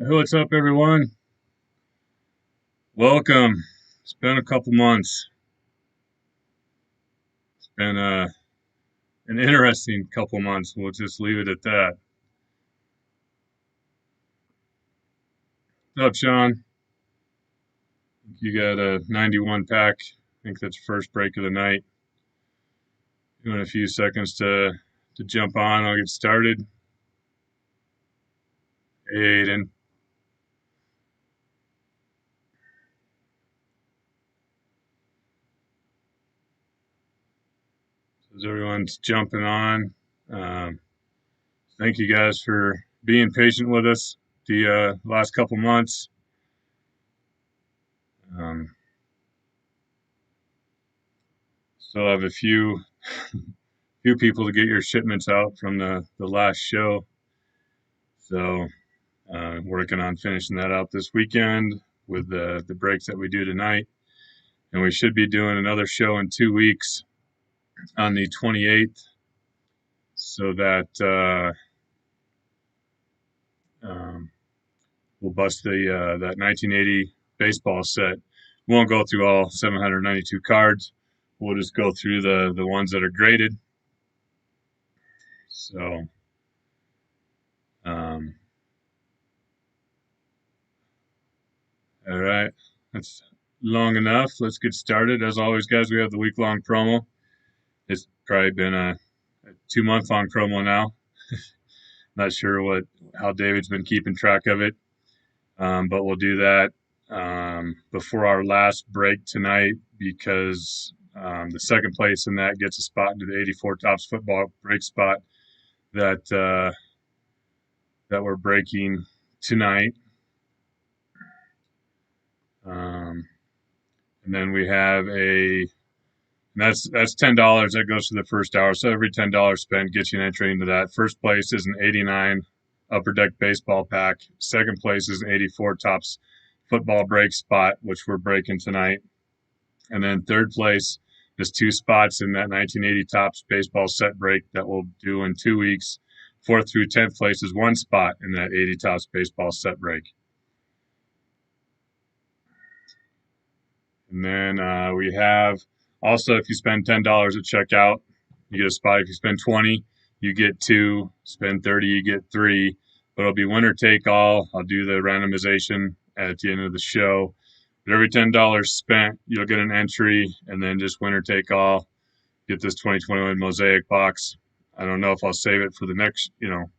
Hey, what's up, everyone? Welcome. It's been a couple months. It's been an interesting couple months. We'll just leave it at that. What's up, Sean? You got a 91 pack. I think that's first break of the night. Doing a few seconds to jump on. I'll get started. Hey, Aiden. As everyone's jumping on, um, thank you guys for being patient with us the last couple months. Um, Still have a few people to get your shipments out from the last show. So working on finishing that out this weekend with the breaks that we do tonight. And we should be doing another show in 2 weeks on the 28th so that we'll bust that 1980 baseball set. We won't go through all 792 cards. We'll just go through the ones that are graded. So um, all right, that's long enough. Let's get started. As always, guys, we have the week-long promo. It's probably been a 2 month long promo now. Not sure how David's been keeping track of it, but we'll do that before our last break tonight because the second place in that gets a spot into the 84 Tops football break spot that that we're breaking tonight. And then we have that's $10 that goes to the first hour. So every $10 spent gets you an entry into that. First place is an 89 Upper Deck baseball pack. Second place is an 84 Tops football break spot, which we're breaking tonight. And then third place is 2 spots in that 1980 Tops baseball set break that we'll do in 2 weeks. Fourth through 10th place is 1 spot in that 80 Tops baseball set break. And then we have also, if you spend $10 at checkout, you get a spot. If you spend 20, you get two. Spend 30, you get three. But it'll be winner take all. I'll do the randomization at the end of the show. But every $10 spent, you'll get an entry, and then just winner take all. Get this 2021 Mosaic box. I don't know if I'll save it for the next. I don't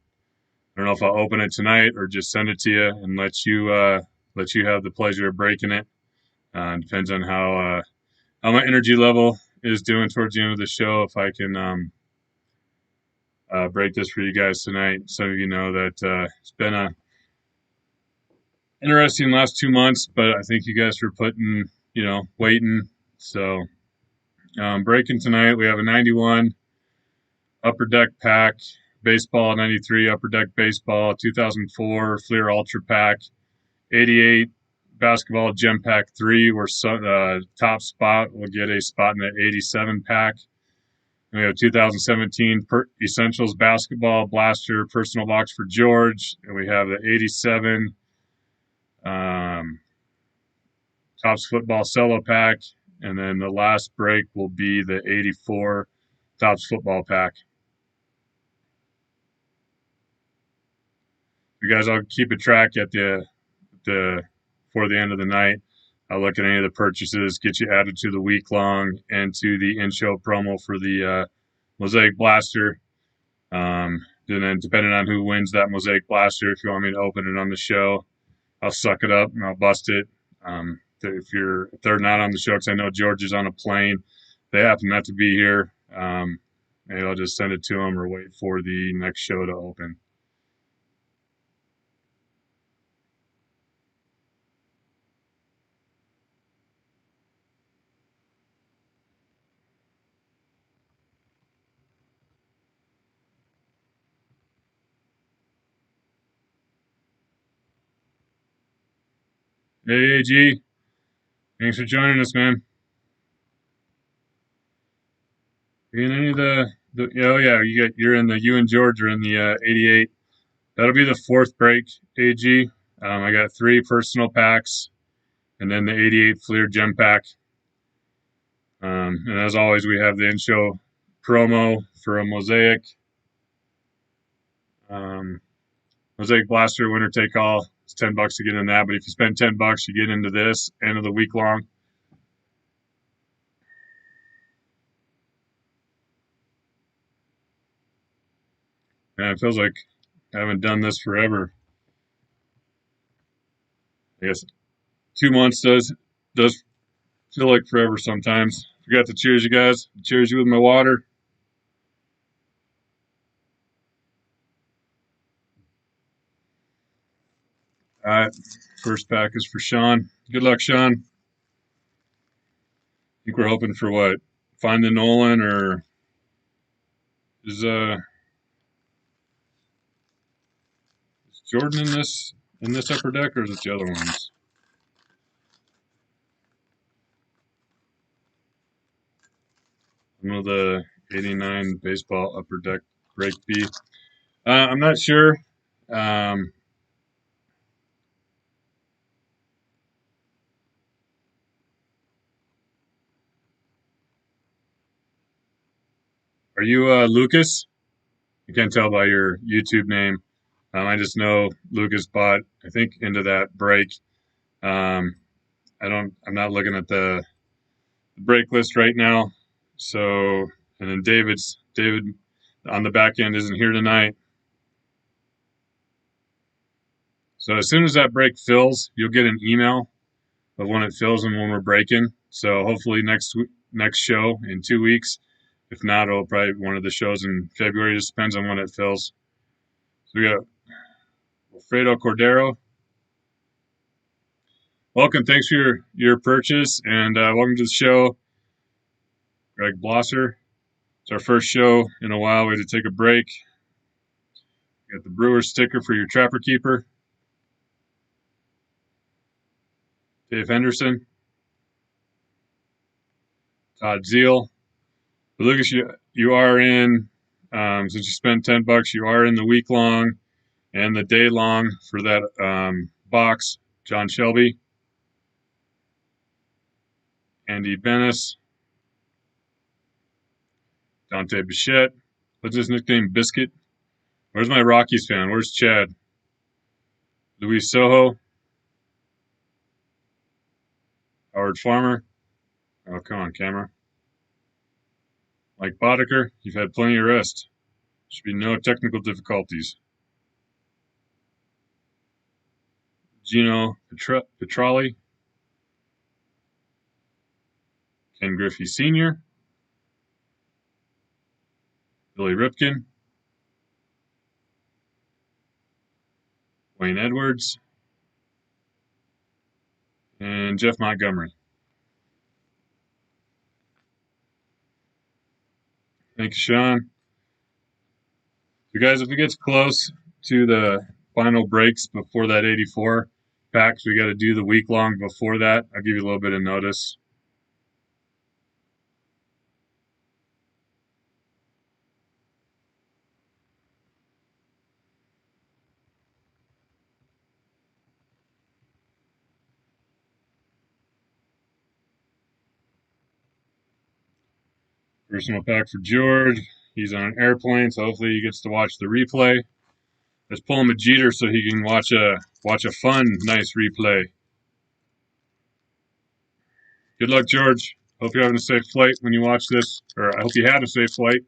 know if I'll open it tonight or just send it to you and let you have the pleasure of breaking it. Depends on how my energy level is doing towards the end of the show. If I can break this for you guys tonight, some of you know that it's been a interesting last 2 months, but I think you guys are waiting. So breaking tonight, we have a 91 Upper Deck pack, baseball 93 Upper Deck baseball, 2004 Fleer Ultra pack, 88 basketball Gem Pack 3, where top spot will get a spot in the 87 pack. And we have 2017 Essentials Basketball Blaster Personal Box for George. And we have the 87 Tops Football Cello Pack. And then the last break will be the 84 Tops Football Pack. You guys all keep a track at before the end of the night. I'll look at any of the purchases, get you added to the week long and to the in-show promo for the Mosaic Blaster. And then depending on who wins that Mosaic Blaster, if you want me to open it on the show, I'll suck it up and I'll bust it. If they're not on the show, because I know George is on a plane, they happen not to be here. Maybe I'll just send it to them or wait for the next show to open. Hey, AG, thanks for joining us, man. In any of oh yeah, you're in the you and George are in the 88. That'll be the fourth break, AG. I got 3 personal packs, and then the 88 Fleer Gem Pack. And as always, we have the in-show promo for a Mosaic. Mosaic Blaster winner take all. It's $10 to get in that, but if you spend $10, you get into this end of the week long. Man, it feels like I haven't done this forever. I guess 2 months does feel like forever sometimes. Forgot to cheers you guys. Cheers you with my water. All right, first pack is for Sean. Good luck, Sean. I think we're hoping for what? Find the Nolan, or is Jordan in this upper deck, or is it the other ones? I know the 89 baseball upper deck break B. I'm not sure. Um, are you Lucas? I can't tell by your YouTube name. I just know Lucas bought, I think, into that break. I'm not looking at the break list right now. So, and then David on the back end isn't here tonight. So as soon as that break fills, you'll get an email of when it fills and when we're breaking. So hopefully next show in 2 weeks. If not, it'll probably be one of the shows in February. It just depends on when it fills. So we got Alfredo Cordero. Welcome. Thanks for your purchase, and welcome to the show, Greg Blosser. It's our first show in a while. We had to take a break. We got the Brewers sticker for your Trapper Keeper. Dave Henderson. Todd Zeal. But Lucas, you are in, since you spent $10, you are in the week long and the day long for that box. John Shelby. Andy Bennis. Dante Bichette. What's his nickname? Biscuit. Where's my Rockies fan? Where's Chad? Luis Soho. Howard Farmer. Oh, come on, camera. Mike Boddicker. You've had plenty of rest. Should be no technical difficulties. Gino Petrali. Ken Griffey Sr. Billy Ripken. Wayne Edwards. And Jeff Montgomery. Thanks, Sean. So guys, if it gets close to the final breaks before that 84 packs, we got to do the week long before that. I'll give you a little bit of notice. Personal pack for George. He's on an airplane, so hopefully he gets to watch the replay. Let's pull him a Jeter so he can watch a fun, nice replay. Good luck, George. Hope you're having a safe flight when you watch this, or I hope you had a safe flight.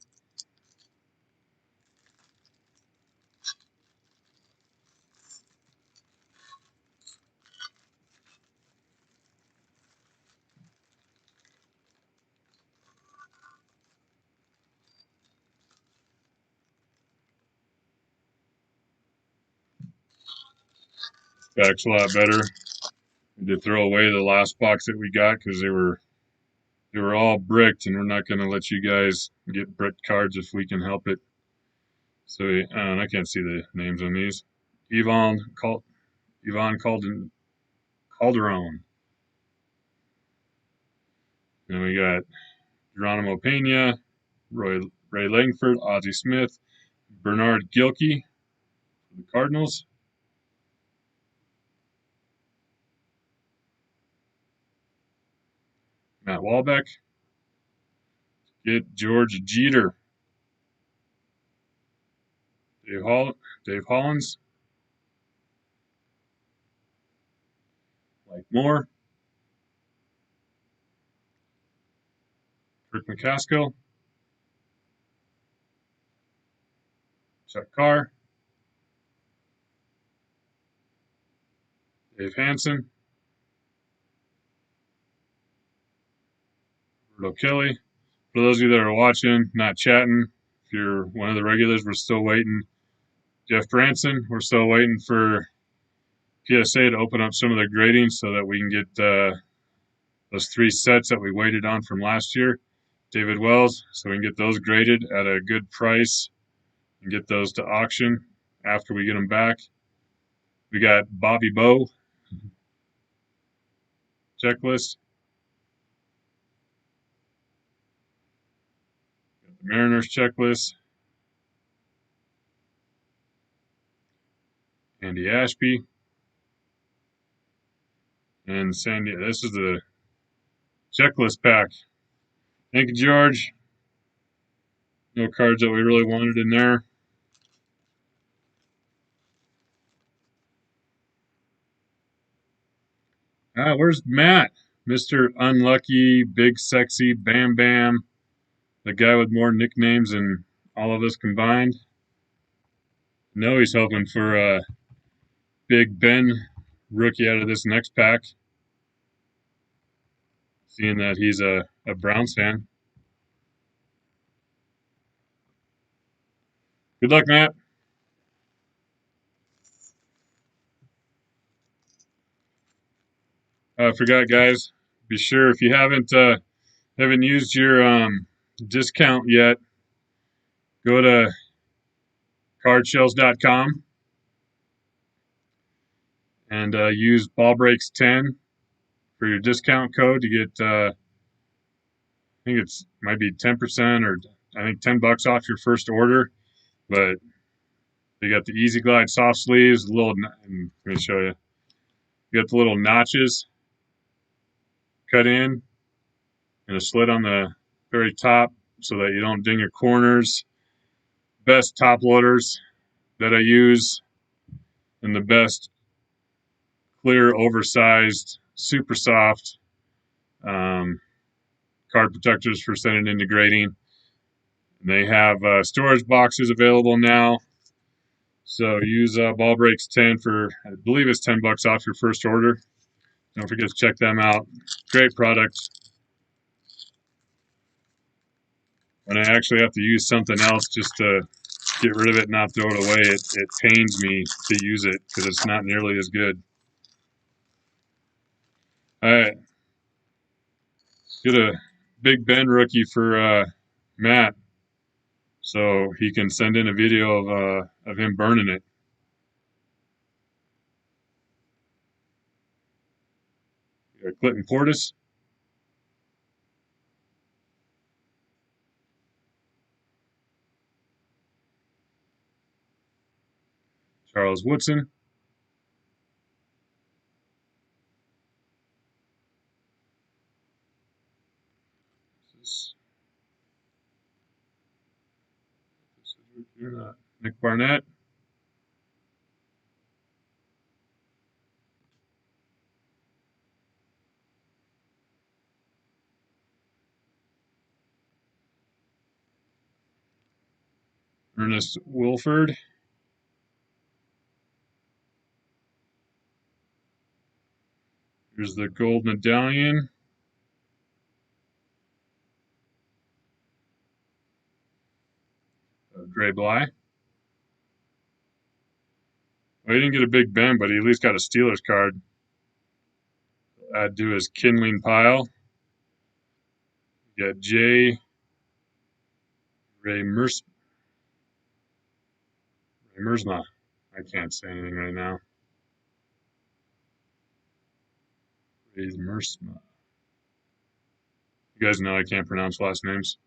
Back's a lot better. We did throw away the last box that we got because they were all bricked, and we're not going to let you guys get bricked cards if we can help it. So I can't see the names on these. Yvonne Calderon. Then we got Geronimo Pena, Ray Langford, Ozzie Smith, Bernard Gilkey for the Cardinals. Matt Walbeck. Get George Jeter. Dave Hollins. Mike Moore. Kirk McCaskill. Chuck Carr. Dave Hansen. Roberto Kelly. For those of you that are watching, not chatting, if you're one of the regulars, we're still waiting. Jeff Branson, we're still waiting for PSA to open up some of their grading so that we can get those 3 sets that we waited on from last year. David Wells, so we can get those graded at a good price and get those to auction after we get them back. We got Bobby Bowe checklist. Got the Mariners checklist. Andy Ashby. And Sandy. This is the checklist pack. Thank you, George. No cards that we really wanted in there. Where's Matt? Mr. Unlucky, Big Sexy, Bam Bam. The guy with more nicknames than all of us combined. No, he's hoping for Big Ben rookie out of this next pack. Seeing that he's a Browns fan. Good luck, Matt. I forgot, guys. Be sure if you haven't used your discount yet, go to cardshells.com and use BallBreaks 10 for your discount code to get. I think it's might be 10% or I think $10 off your first order. But they got the Easy Glide soft sleeves. Let me show you. You got the little notches cut in and a slit on the very top so that you don't ding your corners. Best top loaders that I use, and the best clear, oversized, super soft card protectors for sending into grading. They have storage boxes available now. So use BallBreaks 10 for, I believe it's $10 off your first order. Don't forget to check them out. Great product. When I actually have to use something else just to get rid of it and not throw it away, it pains me to use it because it's not nearly as good. All right. Get a Big Ben rookie for Matt so he can send in a video of him burning it. Clinton Portis. Charles Woodson. Nick Barnett. Ernest Wilford. Here's the gold medallion. Gray Bly. Well, he didn't get a Big Ben, but he at least got a Steelers card. Add to his kindling pile. You got J. Ray Mersma. I can't say anything right now. Ray Mersma. You guys know I can't pronounce last names.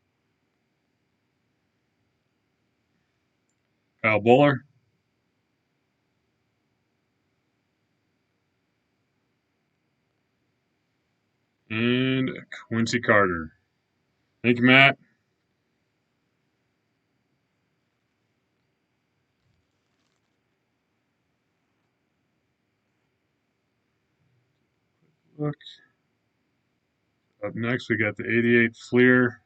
Kyle Bowler. And Quincy Carter. Thank you, Matt. Look. Up next, we got the 88 Fleer.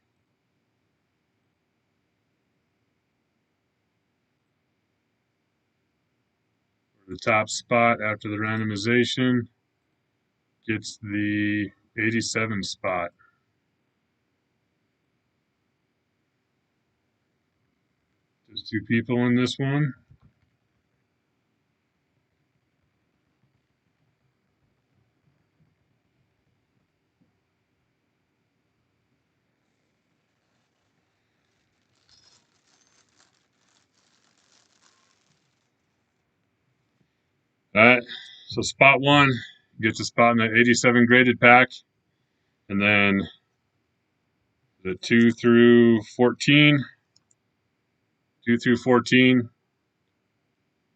The top spot after the randomization gets the 87 spot. There's two people in this one. All right, so spot one gets a spot in the 87 graded pack, and then the 2 through 14,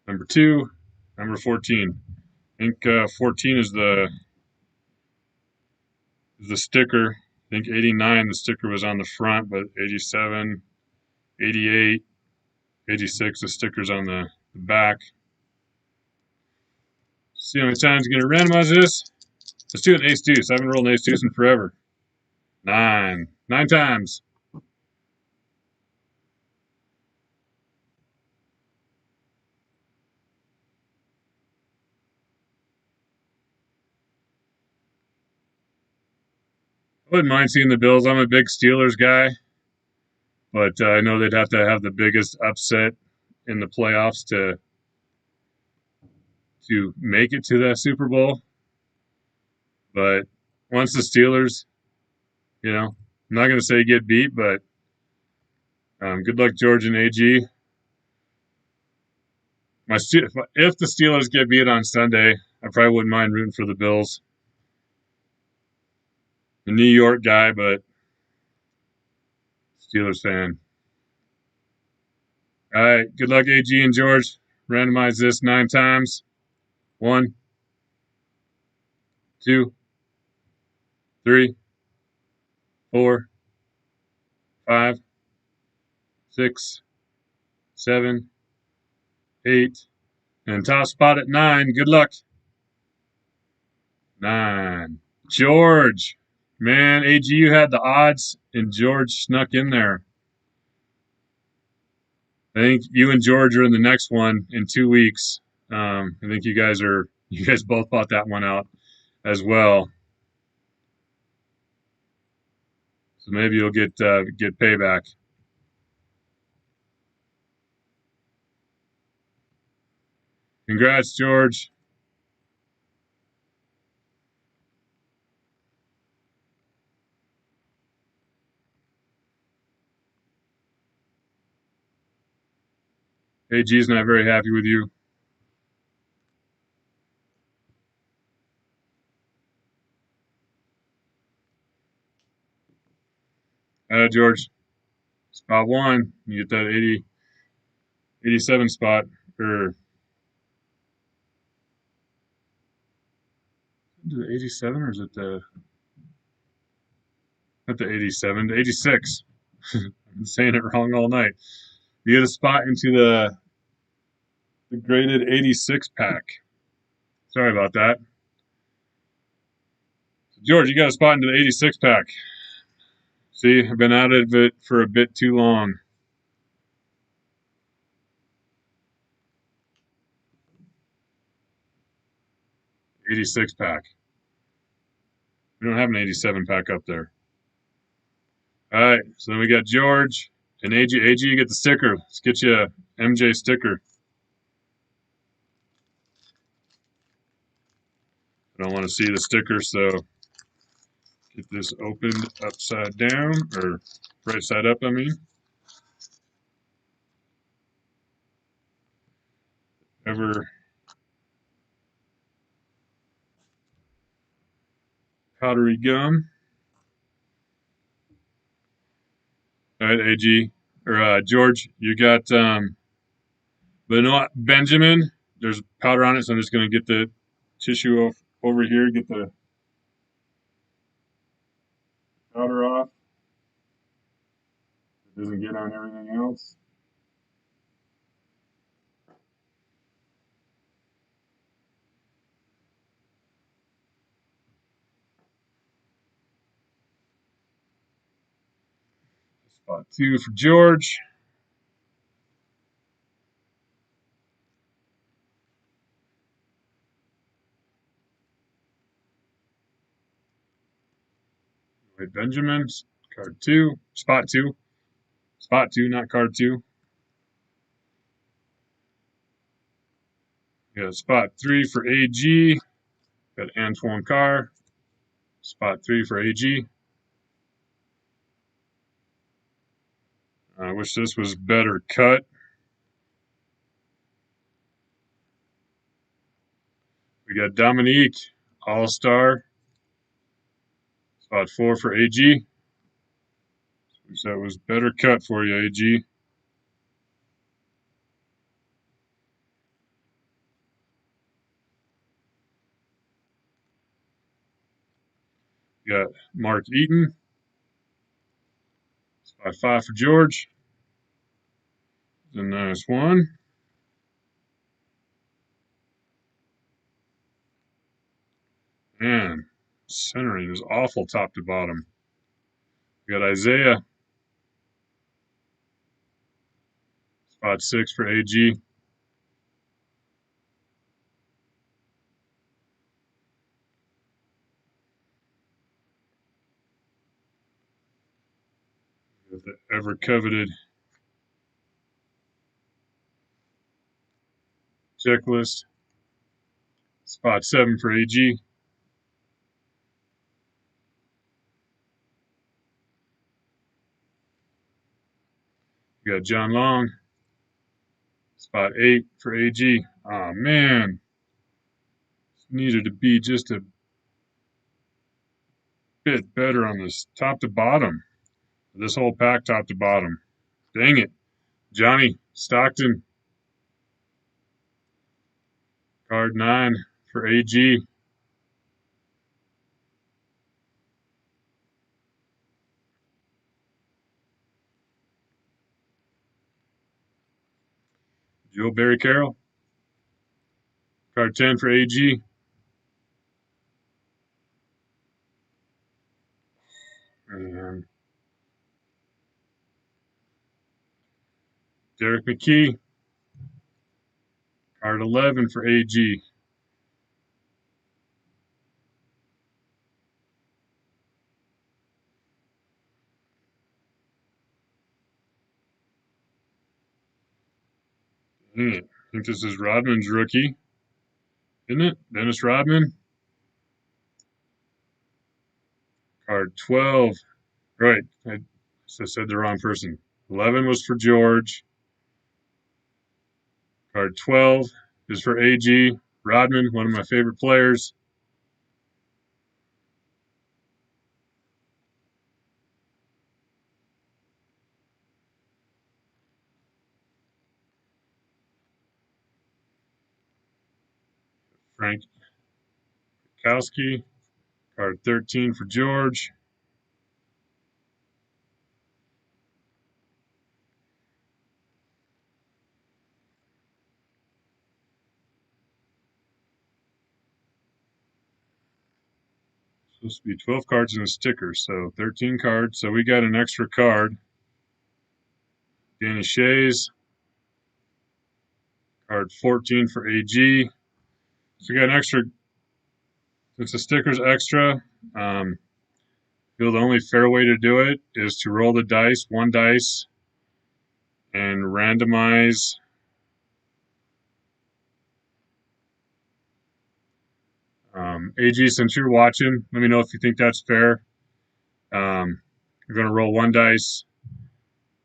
number 2, number 14. I think 14 is the sticker. I think 89, the sticker was on the front, but 87, 88, 86, the sticker's on the back. See how many times you're going to randomize this? Let's do an ace deuce. I haven't rolled an ace deuce in forever. 9. 9 times. I wouldn't mind seeing the Bills. I'm a big Steelers guy, but I know they'd have to have the biggest upset in the playoffs to make it to the Super Bowl. But once the Steelers, I'm not going to say get beat, but good luck, George and AG. If the Steelers get beat on Sunday, I probably wouldn't mind rooting for the Bills. A New York guy, but Steelers fan. All right, good luck, AG and George. Randomize this 9 times. 1, 2, 3, 4, 5, 6, 7, 8, and top spot at 9. Good luck. 9. George. Man, AG, you had the odds, and George snuck in there. I think you and George are in the next one in 2 weeks. I think you guys both bought that one out as well. So maybe you'll get payback. Congrats, George. AG's not very happy with you. George, spot 1. You get that 87 spot. Or the 87, or is it not the 87, the 86? I've been saying it wrong all night. You get a spot into the graded 86 pack. Sorry about that. George, you got a spot into the 86 pack. See, I've been out of it for a bit too long. '86 pack. We don't have an 87 pack up there. All right, so then we got George and AG. AG, you get the sticker. Let's get you a MJ sticker. I don't want to see the sticker, so get this opened upside down, or right side up, I mean. Ever powdery gum. All right, AG, or George, you got Benjamin. There's powder on it, so I'm just going to get the tissue over here, get Powder off. It doesn't get on everything else. Spot 2 for George. Wait, Benjamin. Card 2. Spot 2. Spot 2, not card 2. Got spot 3 for AG. Got Antoine Carr. Spot 3 for AG. I wish this was better cut. We got Dominique, All-Star. Spot 4 for AG. Wish that was better cut for you, AG. We got Mark Eaton. Spot 5 for George. A nice one. Man, centering is awful top to bottom. We got Isaiah. Spot 6 for AG. Got the ever coveted checklist. Spot 7 for AG. We got John Long. Spot 8 for AG. Oh, man. Needed to be just a bit better on this top to bottom. This whole pack top to bottom. Dang it. Johnny Stockton. Card 9 for AG. Joe Barry Carroll. Card 10 for AG. And Derek McKee. Card 11 for AG. Dang it. I think this is Rodman's rookie. Isn't it? Dennis Rodman. Card 12. Right. I said the wrong person. 11 was for George. Card 12 is for AG. Rodman, one of my favorite players. Frank Kowski. Card 13 for George. Supposed to be 12 cards in a sticker, so 13 cards. So we got an extra card. Danny Shays. Card 14 for AG. So we got an extra. Since the sticker's extra, feel the only fair way to do it is to roll the dice, one dice, and randomize AG, since you're watching, let me know if you think that's fair. You're going to roll one dice,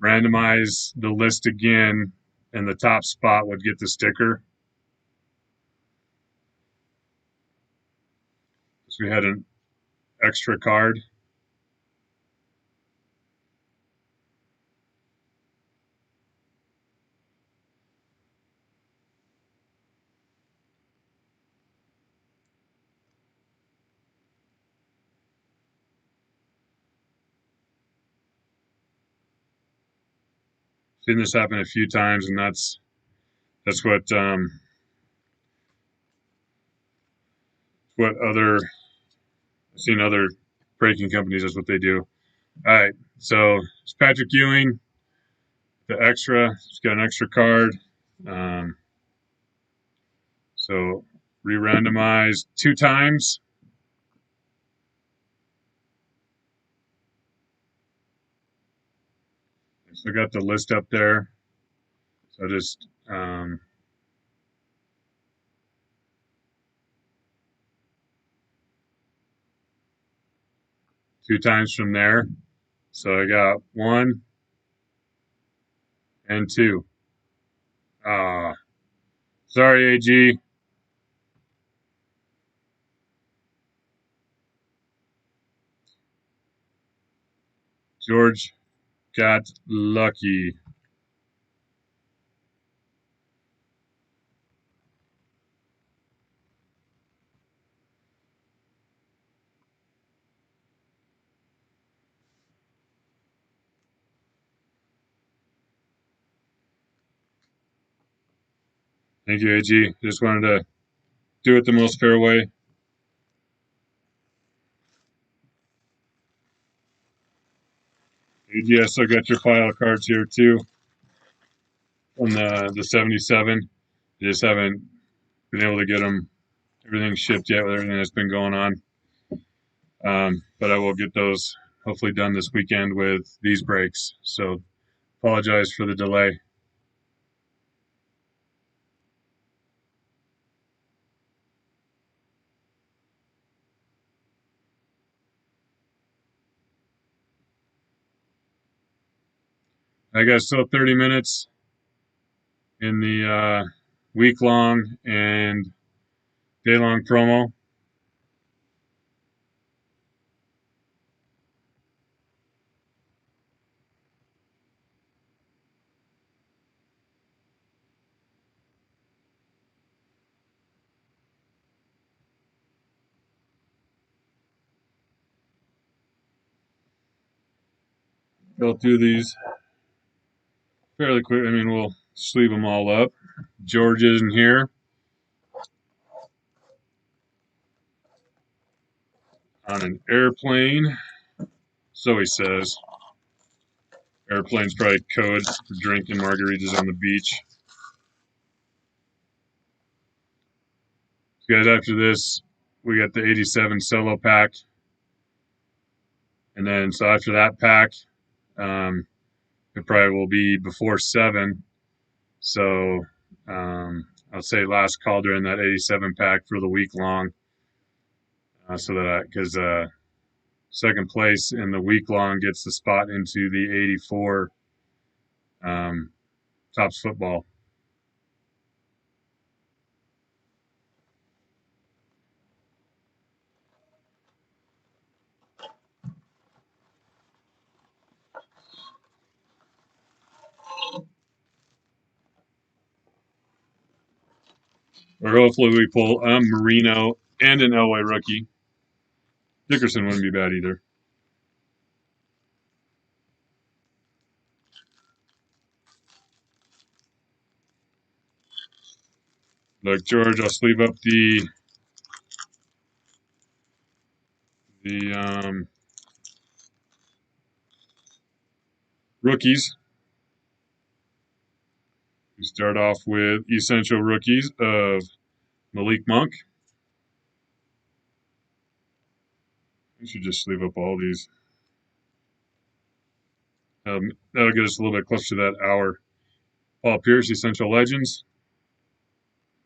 randomize the list again, and the top spot would get the sticker. So we had an extra card. seen this happen a few times, and that's what I've seen other braking companies. That's what they do. All right, so it's Patrick Ewing, the extra. He's got an extra card. Um, so re-randomized 2 times. So I got the list up there. So just 2 times from there. So I got 1 and 2. Sorry, AG. George got lucky. Thank you, AG. Just wanted to do it the most fair way. AG, I still got your pile of cards here too on the 77. You just haven't been able to get them everything shipped yet with everything that's been going on. But I will get those hopefully done this weekend with these breaks. So apologize for the delay. I got still 30 minutes in the week long and day long promo. Go through these fairly quick. I mean, we'll sleeve them all up. George isn't here on an airplane. So he says. Airplane's probably code for drinking margaritas on the beach. So guys, after this, we got the 87 solo pack. And then, so after that pack, it probably will be before 7. So I'll say last call during that 87 pack for the week long. So that, because second place in the week long gets the spot into the 84 Tops Football. Or hopefully we pull a Marino and an Elway rookie. Dickerson wouldn't be bad either. Look, George, I'll sleeve up the rookies. We start off with essential rookies of Malik Monk. We should just sleeve up all these. That'll get us a little bit closer to that hour. Paul Pierce, Essential Legends.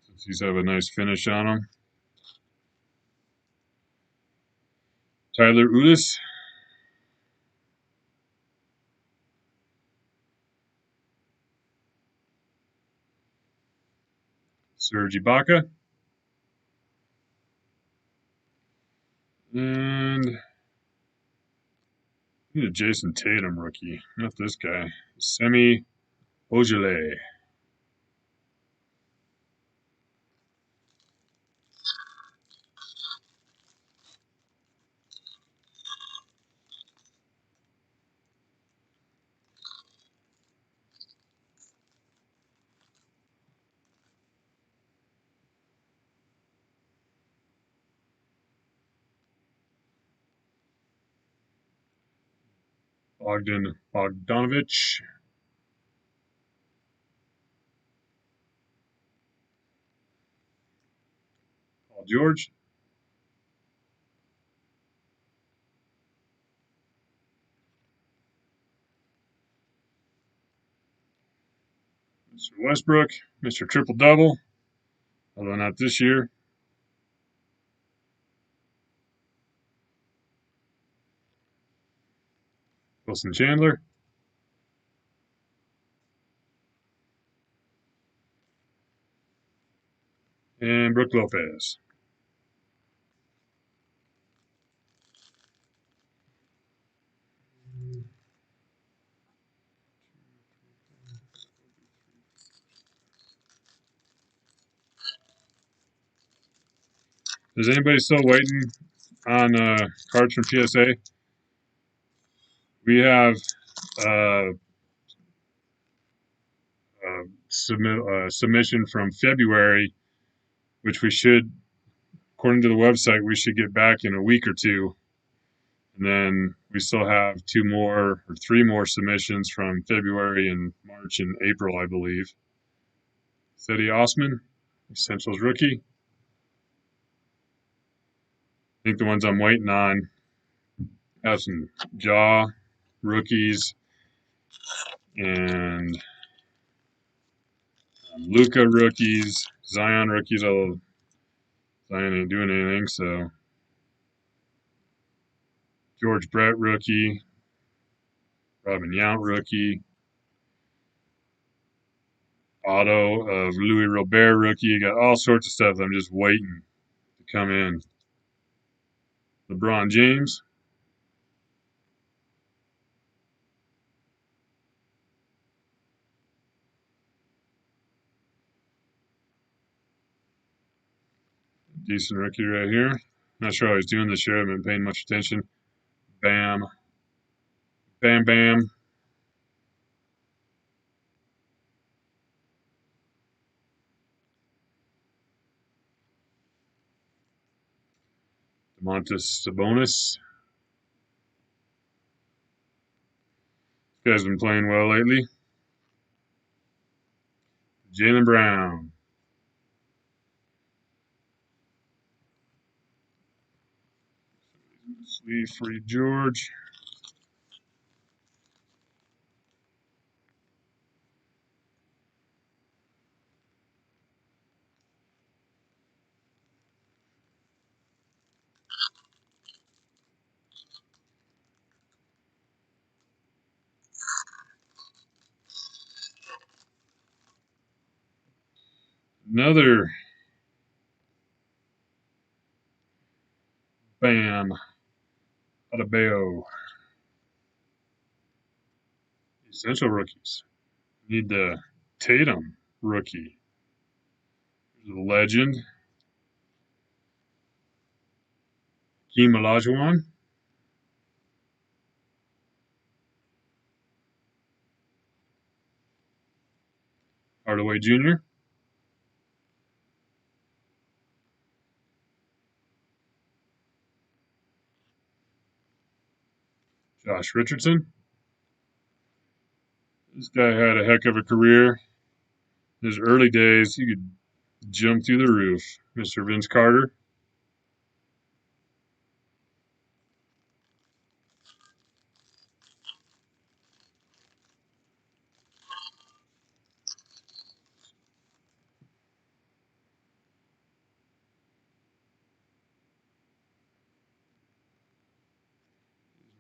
Since these have a nice finish on them. Tyler Udis. Serge Ibaka. And I need a Jason Tatum rookie. Not this guy. Semi Ojale. Bogdanovich. Paul George. Mr. Westbrook, Mr. Triple Double, although not this year. Wilson Chandler. And Brooke Lopez. Is anybody still waiting on cards from PSA? We have submission from February, which we should, according to the website, we should get back in a week or two. And then we still have 2 more or 3 more submissions from February and March and April, I believe. Cedi Osman, Essentials rookie. I think the ones I'm waiting on have some Jaw rookies and Luka rookies, Zion rookies, although Zion ain't doing anything, so. George Brett rookie, Robin Yount rookie, auto of Louis Robert rookie. You got all sorts of stuff. I'm just waiting to come in. LeBron James. Decent rookie right here. Not sure how he's doing this year. I haven't been paying much attention. Bam. Bam, bam. Domantas Sabonis. This guy's been playing well lately. Jaylen Brown. Sleeve Free George. Another Bam Adebayo. Essential rookies. Need the Tatum rookie. There's a legend. Hakeem Olajuwon. Hardaway Jr. Josh Richardson. This guy had a heck of a career. In his early days, he could jump through the roof. Mr. Vince Carter.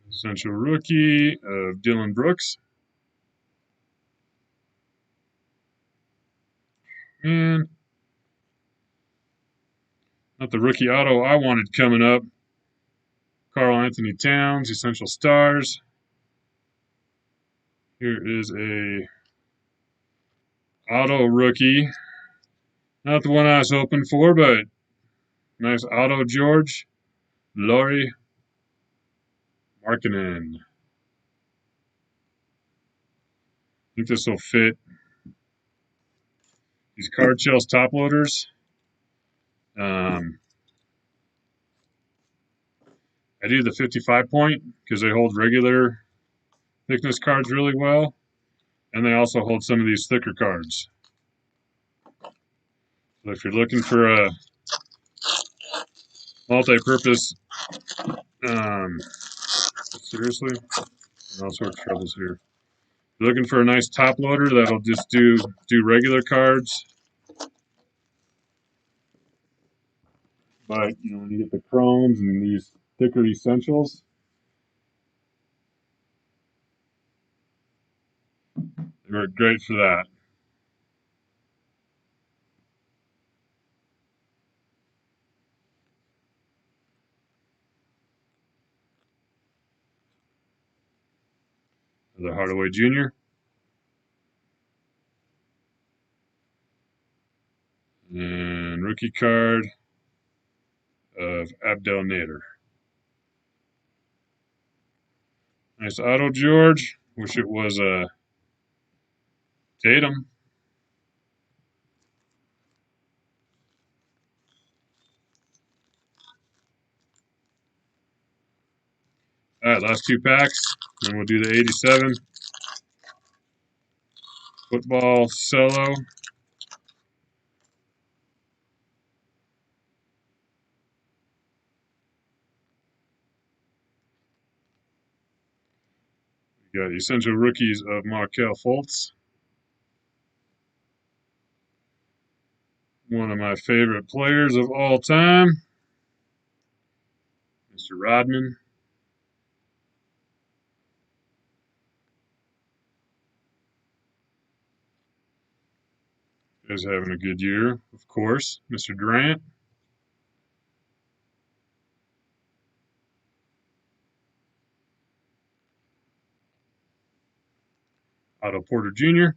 Essential rookie of Dylan Brooks. And not the rookie auto I wanted coming up. Karl Anthony Towns, Essential Stars. Here is a auto rookie. Not the one I was hoping for, but nice auto George. Lauri Markkanen. I think this will fit these card shells top loaders. I do the 55 point because they hold regular thickness cards really well, and they also hold some of these thicker cards. So if you're looking for a multi-purpose, seriously, all sorts of troubles here. If you're looking for a nice top loader that'll just do regular cards, but when you get the chromes and these thicker essentials, they work great for that. The Hardaway Jr. And rookie card of Abdel Nader. Nice auto, George. Wish it was a Tatum. All right, last two packs. Then we'll do the 87. Football Cello. We got essential rookies of Markelle Fultz. One of my favorite players of all time, Mr. Rodman. Is having a good year, of course. Mr. Durant. Otto Porter Jr.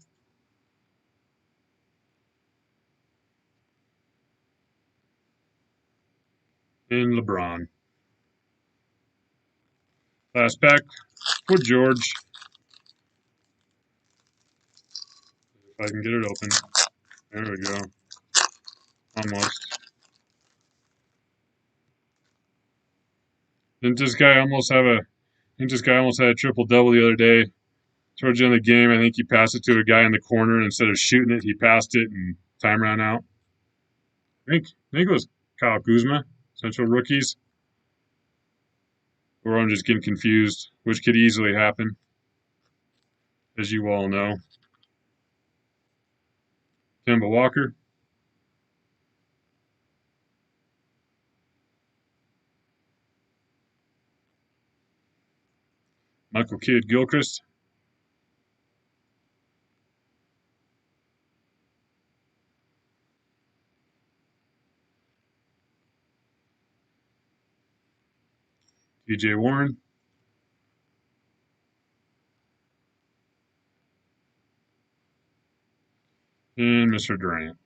And LeBron. Last pack for George. If I can get it open. There we go. Almost. Didn't this guy almost had a triple double the other day? Towards the end of the game, I think he passed it to a guy in the corner, and instead of shooting it, he passed it, and time ran out. I think it was Kyle Kuzma, Central Rookies. Or I'm just getting confused, which could easily happen, as you all know. Kemba Walker. Michael Kidd Gilchrist. TJ Warren. And Mr. Durant.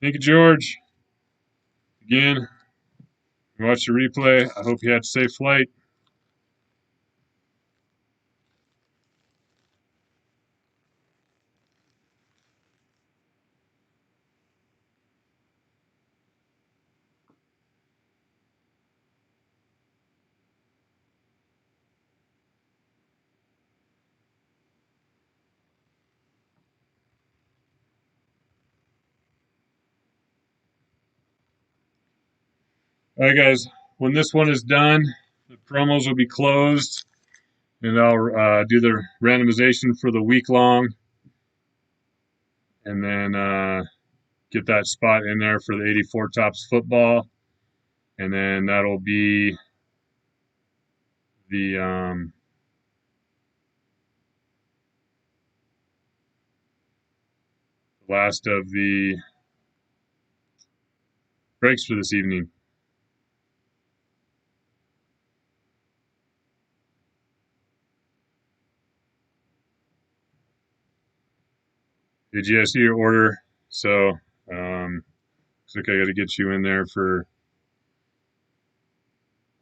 Thank you, George. Again, watch the replay. I hope you had a safe flight. All right, guys. When this one is done, the promos will be closed, and I'll do the randomization for the week long, and then get that spot in there for the 84 Tops football, and then that'll be the last of the breaks for this evening. Did you guys see your order? So, looks like I got to get you in there for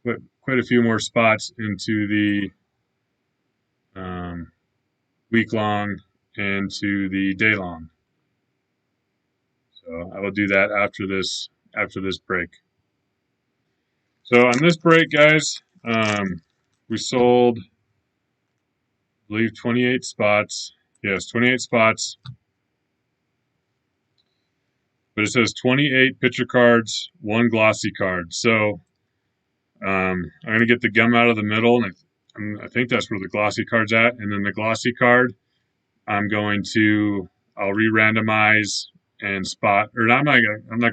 quite a few more spots into the week long and to the day long. So I will do that after this break. So on this break, guys, we sold believe 28 spots. Yes, 28 spots. But it says 28 picture cards, 1 glossy card. So I'm going to get the gum out of the middle, and I think that's where the glossy card's at. And then the glossy card, I'll re-randomize and spot, or I'm not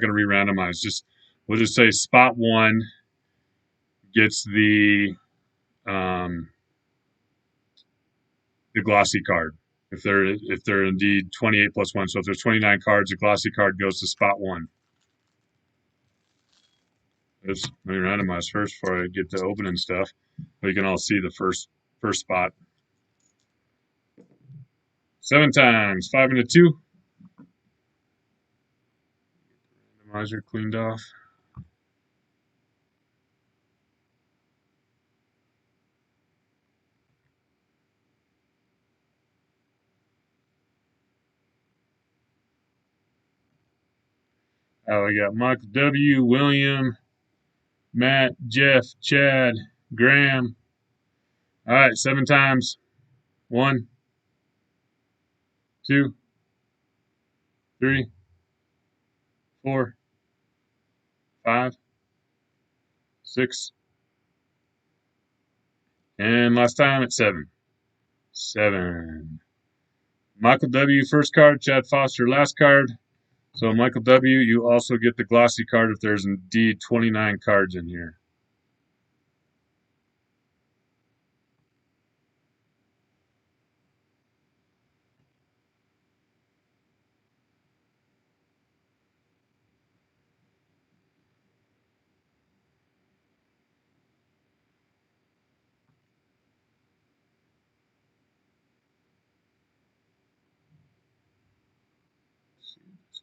going to re-randomize. We'll just say spot 1 gets the glossy card. If they're indeed 28 plus 1. So if there's 29 cards, the glossy card goes to spot 1. Let me randomize first before I get to opening stuff. We can all see the first spot. 7 times, 5 and a 2. Randomizer cleaned off. Oh, we got Michael W., William, Matt, Jeff, Chad, Graham. All right, 7 times. 1, 2, 3, 4, 5, 6, and last time at 7. 7. Michael W. first card, Chad Foster last card. So Michael W., you also get the glossy card if there's indeed 29 cards in here.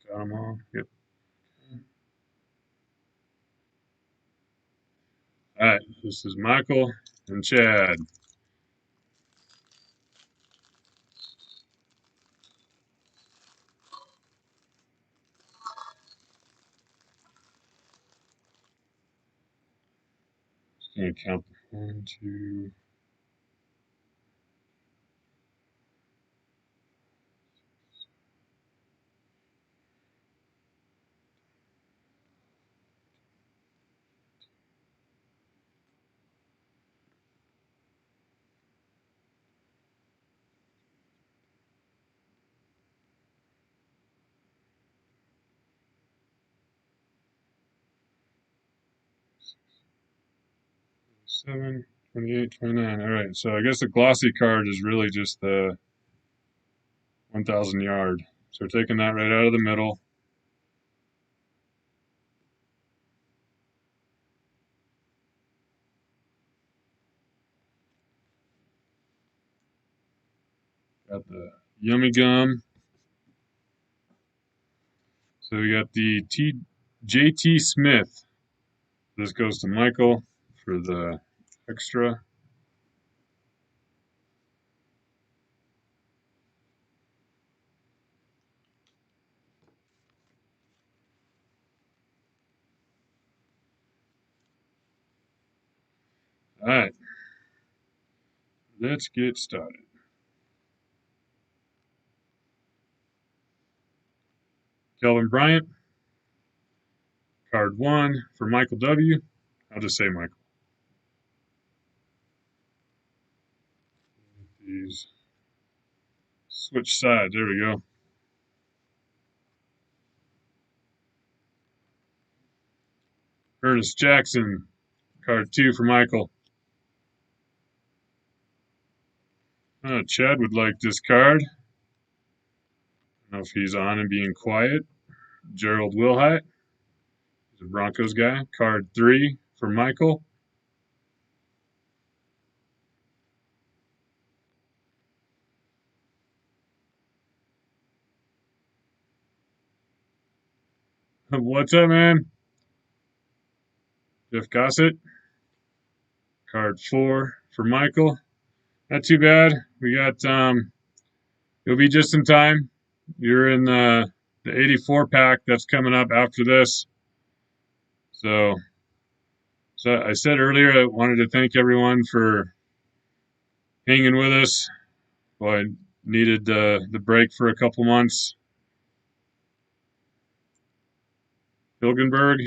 Got them all. Yep. All right, this is Michael and Chad. Just gonna count 1, 2. Seven, 28, 29. All right, so I guess the glossy card is really just the 1,000 yard. So we're taking that right out of the middle. Got the yummy gum. So we got the JT Smith. This goes to Michael for the extra. All right, let's get started. Kelvin Bryant, card 1 for Michael W. I'll just say Michael. These switch sides. There we go. Ernest Jackson, card 2 for Michael. Chad would like this card. I don't know if he's on and being quiet. Gerald Wilhite, he's a Broncos guy. Card 3 for Michael. What's up, man? Jeff Gossett. Card 4 for Michael. Not too bad. We got, you'll be just in time. You're in the 84 pack that's coming up after this. So I said earlier I wanted to thank everyone for hanging with us Well, I needed the break for a couple months. Hilgenberg,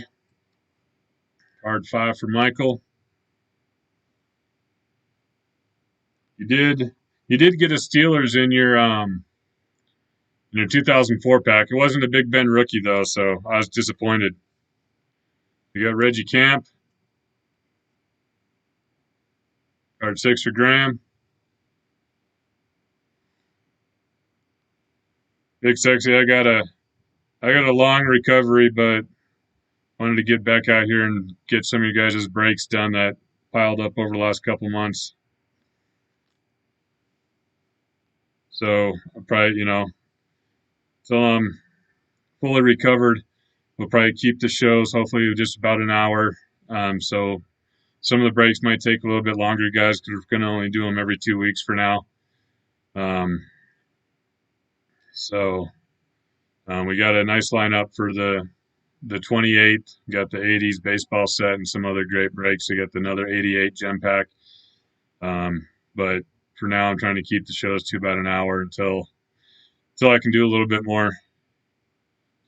card 5 for Michael. You did get a Steelers in your 2004 pack. It wasn't a Big Ben rookie though, so I was disappointed. You got Reggie Camp, card 6 for Graham. Big Sexy, I got a long recovery, but wanted to get back out here and get some of you guys' breaks done that piled up over the last couple months. So I'll probably, till I'm fully recovered, we'll probably keep the shows hopefully just about an hour. So some of the breaks might take a little bit longer, guys, because we're going to only do them every 2 weeks for now. Um, so we got a nice lineup for the 28th. Got the 80s baseball set and some other great breaks. We got another 88 gem pack. But for now, I'm trying to keep the shows to about an hour until I can do a little bit more.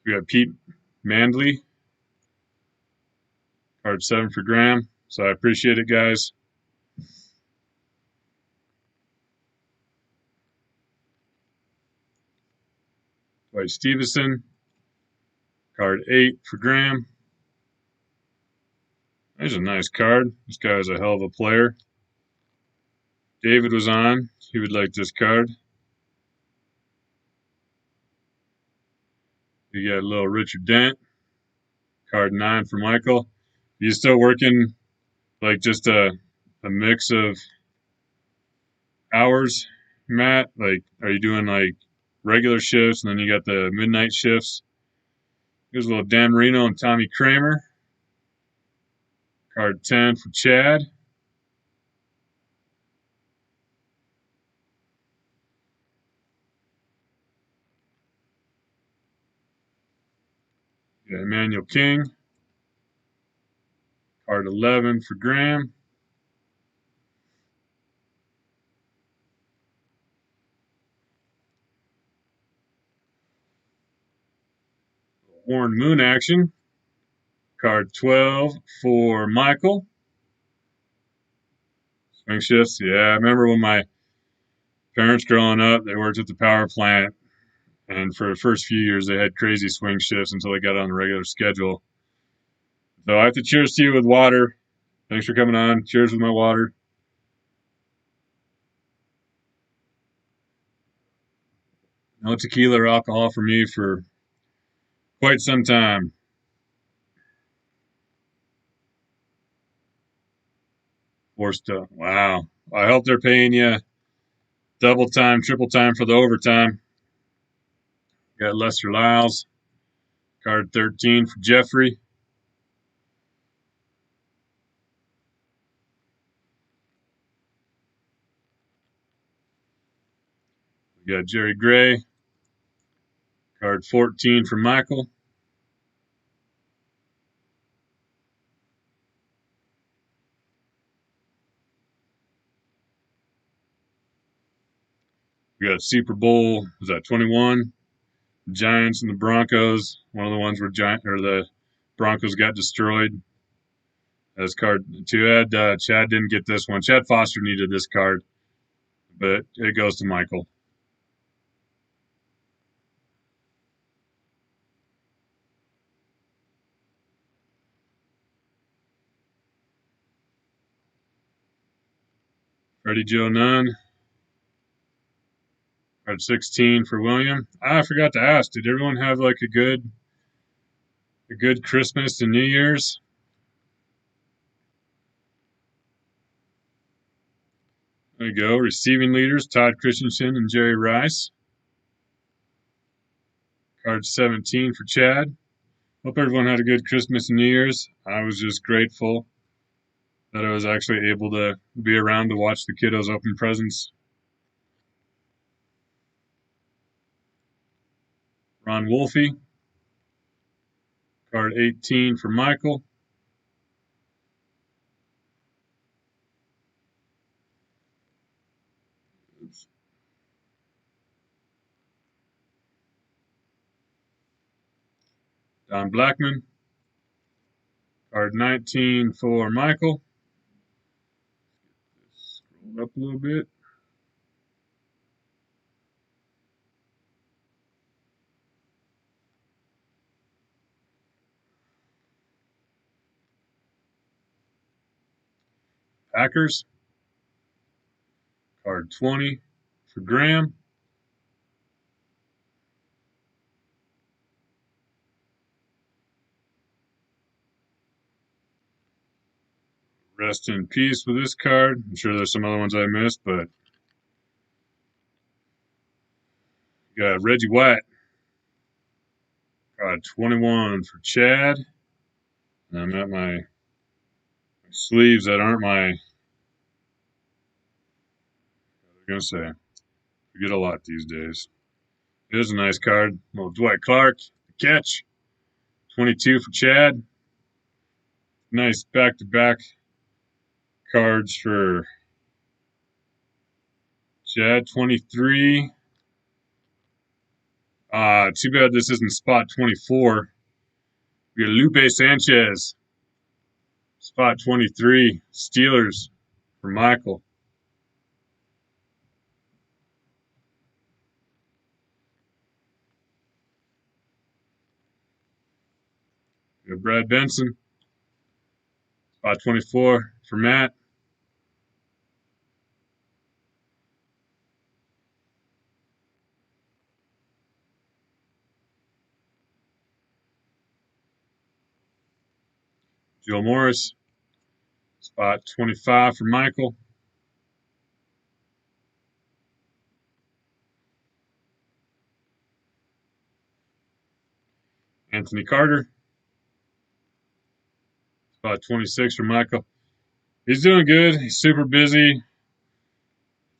We got Pete Mandley, card 7 for Graham. So I appreciate it, guys. Dwight Stevenson, card 8 for Graham. There's a nice card. This guy is a hell of a player. David was on. He would like this card. You got a little Richard Dent, card 9 for Michael. You still working like just a mix of hours, Matt? Like, are you doing like regular shifts and then you got the midnight shifts? Here's a little Dan Marino and Tommy Kramer. Card 10 for Chad. You got Emmanuel King. Card 11 for Graham. Warren Moon action. Card 12 for Michael. Swing shifts. Yeah, I remember when my parents growing up, they worked at the power plant. And for the first few years, they had crazy swing shifts until they got on the regular schedule. So I have to cheers to you with water. Thanks for coming on. Cheers with my water. No tequila or alcohol for me for quite some time. Forced to. Wow. I hope they're paying you double time, triple time for the overtime. Got Lester Lyles. Card 13 for Jeffrey. We got Jerry Gray. Card 14 for Michael. We got Super Bowl. Was that 21? Giants and the Broncos. One of the ones where the Broncos got destroyed. That's card 2. Chad didn't get this one. Chad Foster needed this card, but it goes to Michael. Freddie Joe Nunn. Card 16 for William. I forgot to ask. Did everyone have like a good Christmas and New Year's? There you go. Receiving leaders, Todd Christensen and Jerry Rice. Card 17 for Chad. Hope everyone had a good Christmas and New Year's. I was just grateful that I was actually able to be around to watch the kiddos open presents. Ron Wolfe. Card 18 for Michael. Oops. Don Blackman. Card 19 for Michael. Scroll up a little bit. Packers. Card 20 for Graham. Rest in peace with this card. I'm sure there's some other ones I missed, but you got Reggie White. Card 21 for Chad. And I'm at my sleeves that aren't my, I'm going to say, forget a lot these days. It is a nice card. Well, Dwight Clark, the catch. 22 for Chad. Nice back-to-back cards for Chad. 23. Too bad this isn't spot 24. We got Lupe Sanchez. Spot 23. Steelers for Michael. We got Brad Benson. Spot 24 for Matt. Joe Morris. Spot 25 for Michael. Anthony Carter. Spot 26 for Michael. He's doing good. He's super busy. I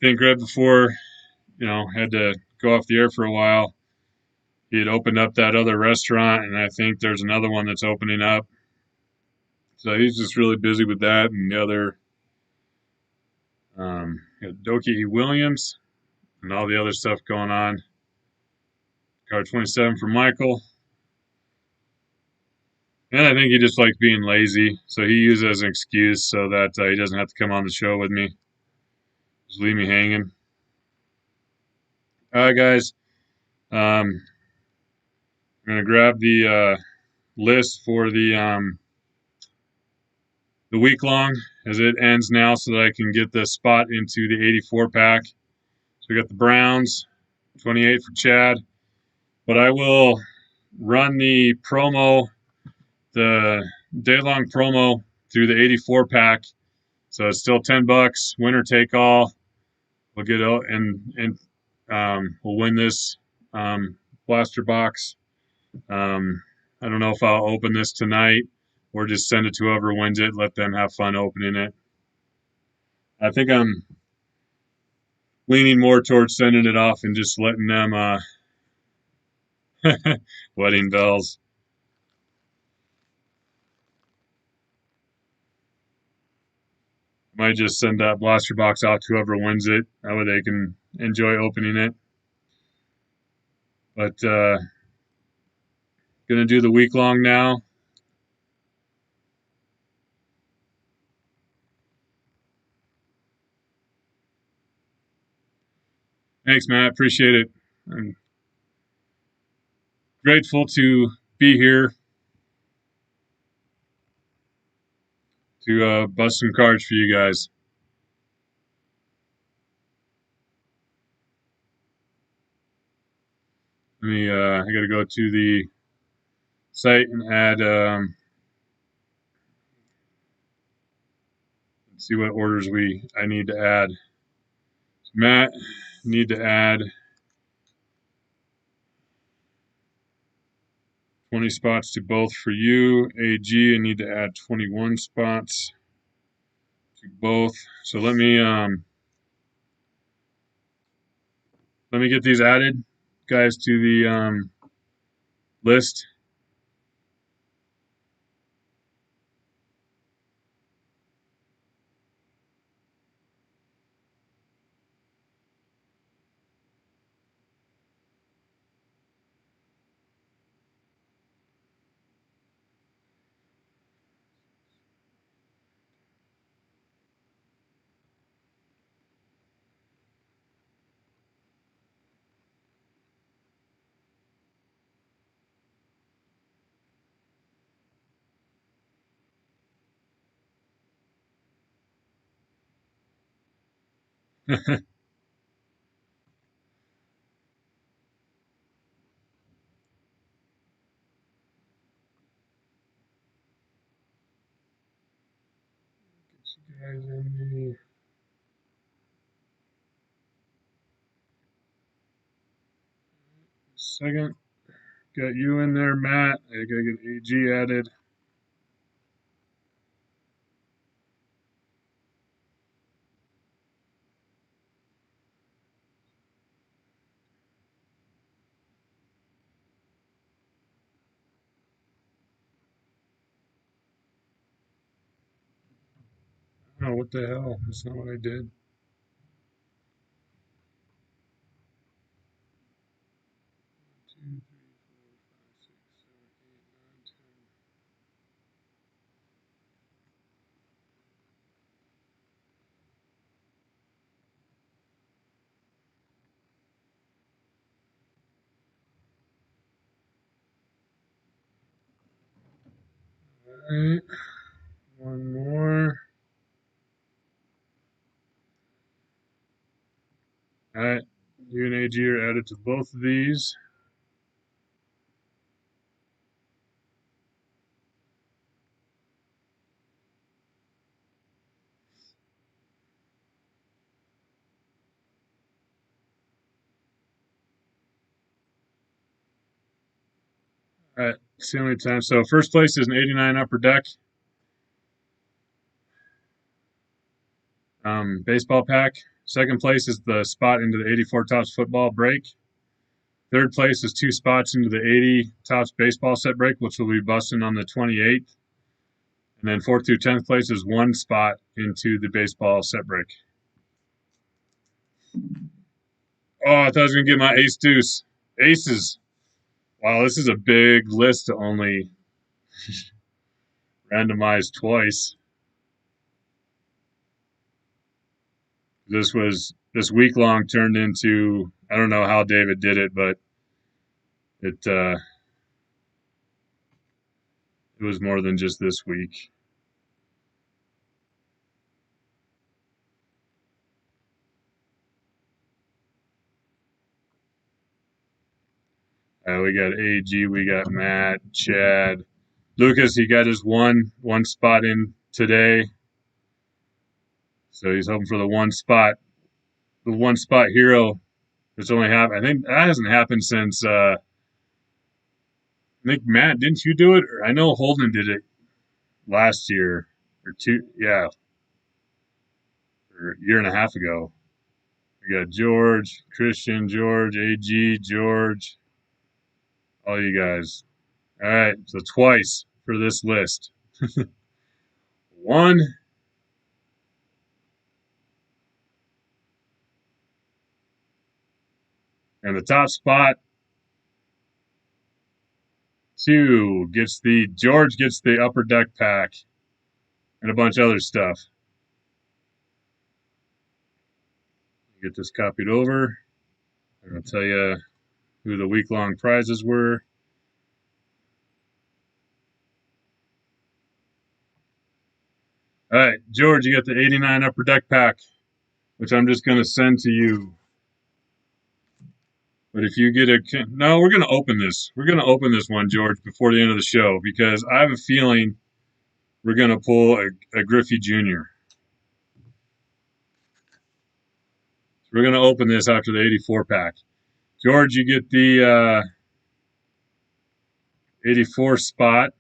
think right before, had to go off the air for a while, he had opened up that other restaurant, and I think there's another one that's opening up. So he's just really busy with that and the other. Doki E. Williams and all the other stuff going on. Card 27 for Michael. And I think he just likes being lazy, so he uses it as an excuse so that he doesn't have to come on the show with me. Just leave me hanging. All right, guys. I'm going to grab the list for the week long as it ends now so that I can get the spot into the 84 pack. So we got the Browns, 28 for Chad. But I will run the promo, the day-long promo through the 84 pack. So it's still $10, winner take all. We'll get out and we'll win this blaster box. I don't know if I'll open this tonight or just send it to whoever wins it. Let them have fun opening it. I think I'm leaning more towards sending it off and just letting them wedding bells. Might just send that blaster box out to whoever wins it. That way they can enjoy opening it. But gonna do the week long now. Thanks, Matt. Appreciate it. I'm grateful to be here to bust some cards for you guys. I got to go to the site and add. Let's see what orders I need to add. Matt, need to add 20 spots to both for you. AG, I need to add 21 spots to both. So let me get these added, guys, to the list. Guys in the second. Got you in there, Matt. I gotta get AG added. Oh, what the hell? That's not what I did. 2, 3, 4, 5, 6, 7, 8, 9, 10. All right. One more. All right. You and AG are added to both of these. All right. See how many times. So first place is an 89 upper deck baseball pack. Second place is the spot into the 84 Tops football break. Third place is 2 spots into the 80 Tops baseball set break, which will be busting on the 28th. And then 4th through 10th place is 1 spot into the baseball set break. Oh, I thought I was going to get my ace deuce. Aces. Wow, this is a big list to only randomize twice. This week long turned into, I don't know how David did it, but it was more than just this week. We got AG, we got Matt, Chad, Lucas. He got his one spot in today, so he's hoping for the one spot hero. It's only happened. I think that hasn't happened since. I think Matt, didn't you do it? Or I know Holden did it last year or two. Yeah, or a year and a half ago. We got George, Christian, George, AG, George, all you guys. All right, so twice for this list. One, and the top spot. 2 gets the George gets the upper deck pack and a bunch of other stuff. Get this copied over. And I'll tell you who the week-long prizes were. All right, George, you got the 89 upper deck pack, which I'm just going to send to you. But if you get no, we're going to open this. We're going to open this one, George, before the end of the show because I have a feeling we're going to pull a Griffey Jr. So we're going to open this after the 84 pack. George, you get the 84 spot,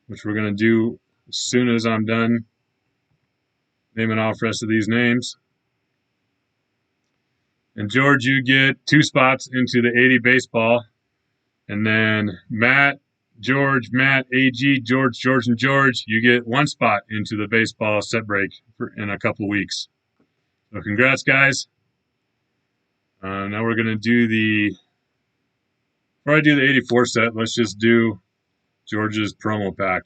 which we're going to do as soon as I'm done naming off the rest of these names. And George, you get 2 spots into the 80 baseball. And then Matt, George, Matt, AG, George, and George, you get 1 spot into the baseball set break in a couple weeks. So congrats, guys. Now we're going to do before I do the 84 set, let's just do George's promo pack.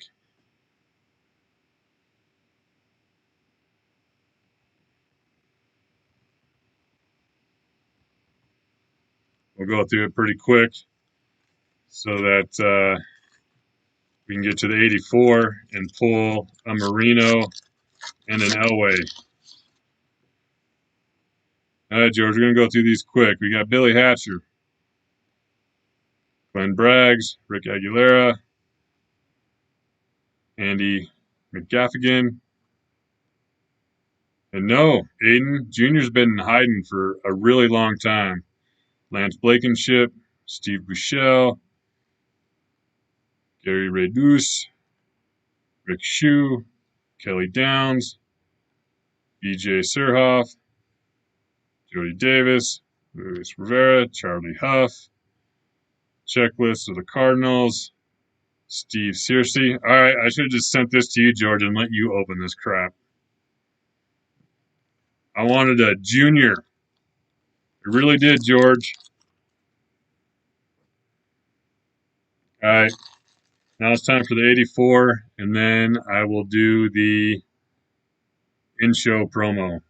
We'll go through it pretty quick so that we can get to the 84 and pull a Marino and an Elway. All right, George, we're going to go through these quick. We got Billy Hatcher, Glenn Braggs, Rick Aguilera, Andy McGaffigan. And no, Aiden Jr.'s been hiding for a really long time. Lance Blankenship, Steve Buechele, Gary Reduce, Rick Shue, Kelly Downs, E.J. Surhoff, Jody Davis, Luis Rivera, Charlie Huff, checklist of the Cardinals, Steve Searcy. All right, I should have just sent this to you, George, and let you open this crap. I wanted a junior. I really did, George. All right, now it's time for the 84, and then I will do the in-show promo.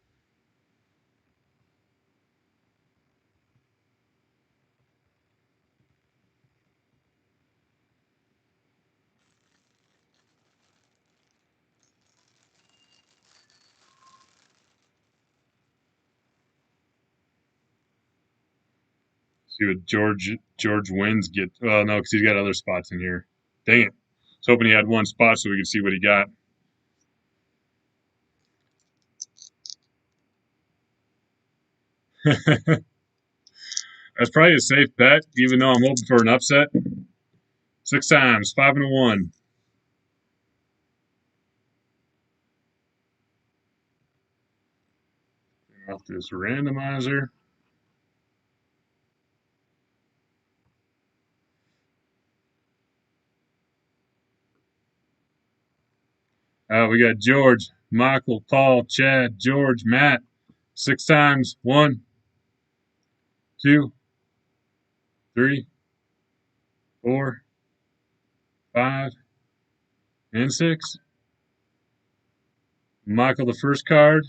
See what George wins. Get well, no, because he's got other spots in here. Dang it! I was hoping he had one spot so we could see what he got. That's probably a safe bet, even though I'm hoping for an upset. 6 times, 5 and a 1. Off this randomizer. We got George, Michael, Paul, Chad, George, Matt. 6 times. 1, 2, 3, 4, 5, and 6. Michael the first card,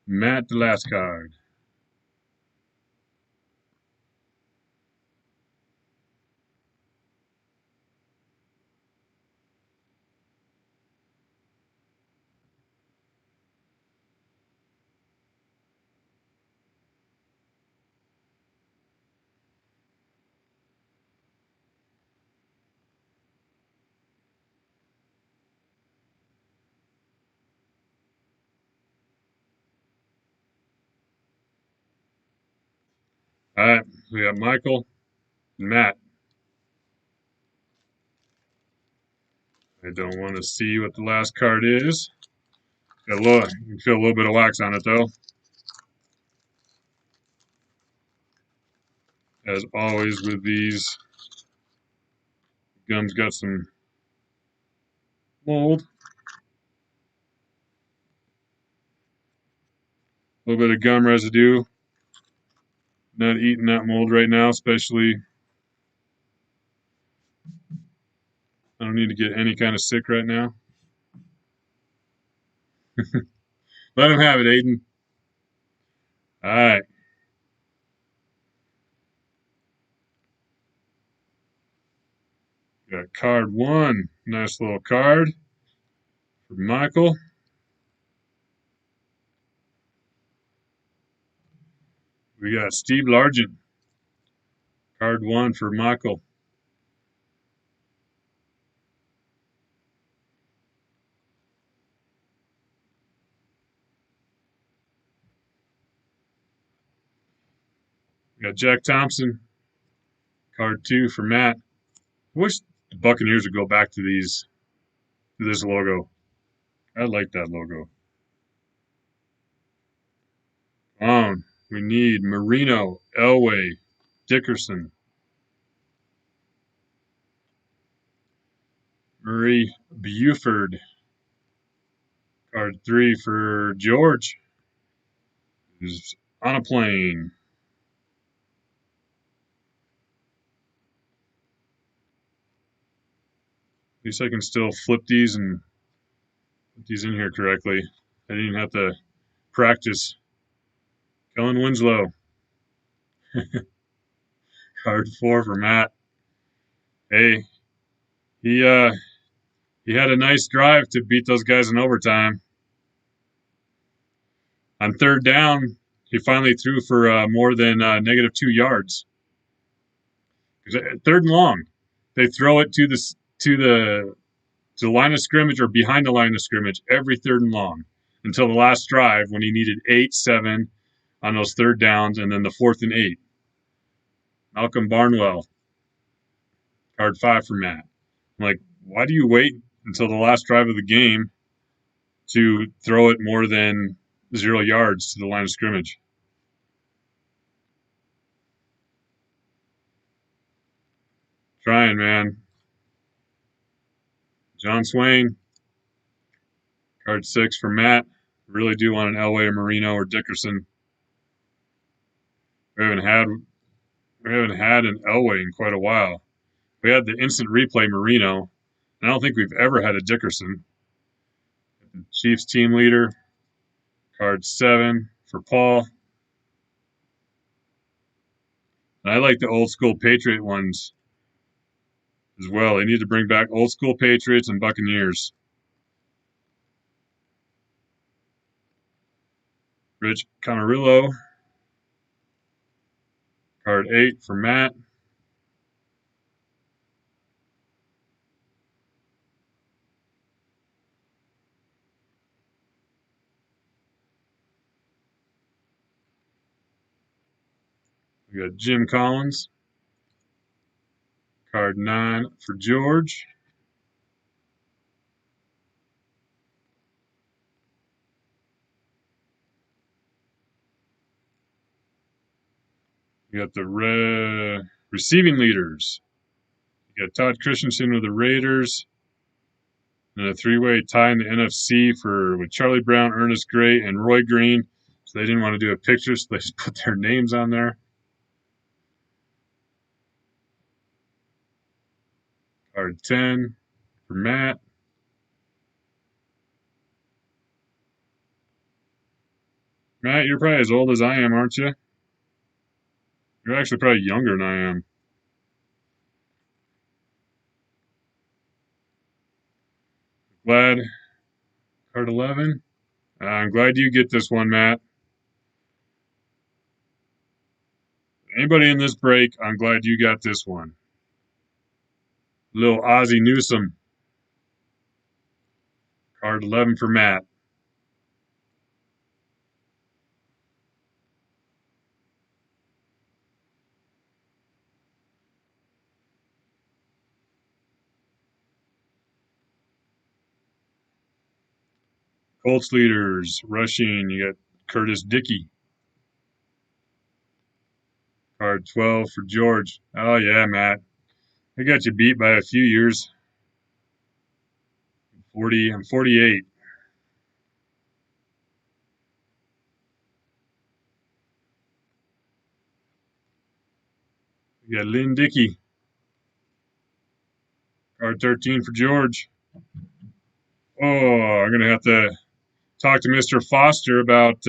Matt the last card. All right, we got Michael and Matt. I don't want to see what the last card is. Got a little, you can feel a little bit of wax on it though. As always with these, gum's got some mold. A little bit of gum residue. Not eating that mold right now, especially. I don't need to get any kind of sick right now. Let him have it, Aiden. All right. Got card 1. Nice little card for Michael. We got Steve Largent. Card 1 for Michael. We got Jack Thompson. Card 2 for Matt. I wish the Buccaneers would go back to this logo. I like that logo. We need Marino, Elway, Dickerson, Murray Buford. Card 3 for George, who's on a plane. At least I can still flip these and put these in here correctly. I didn't even have to practice. Kellen Winslow. Card 4 for Matt. Hey, he had a nice drive to beat those guys in overtime. On 3rd down, he finally threw for more than -2 yards. Third and long, they throw it to the line of scrimmage or behind the line of scrimmage every third and long until the last drive when he needed 8, 7 on those third downs, and then the 4th and 8. Malcolm Barnwell, card 5 for Matt. I'm like, why do you wait until the last drive of the game to throw it more than 0 yards to the line of scrimmage? Trying, man. John Swain, card 6 for Matt. Really do want an Elway or Marino or Dickerson. We haven't had an Elway in quite a while. We had the instant replay Marino. I don't think we've ever had a Dickerson. Chiefs team leader, card 7 for Paul. And I like the old school Patriot ones as well. They need to bring back old school Patriots and Buccaneers. Rich Camarillo, card 8 for Matt. We got Jim Collins, card 9 for George. We got the receiving leaders. We got Todd Christensen with the Raiders. And a 3-way tie in the NFC with Charlie Brown, Ernest Gray, and Roy Green. So they didn't want to do a picture, so they just put their names on there. Card 10 for Matt. Matt, you're probably as old as I am, aren't you? You're actually probably younger than I am. Glad. Card 11. I'm glad you get this one, Matt. Anybody in this break, I'm glad you got this one. Little Ozzie Newsome. Card 11 for Matt. Colts leaders, rushing, you got Curtis Dickey. Card 12 for George. Oh, yeah, Matt. I got you beat by a few years. I'm 48. You got Lynn Dickey. Card 13 for George. Oh, I'm going to have to talk to Mr. Foster about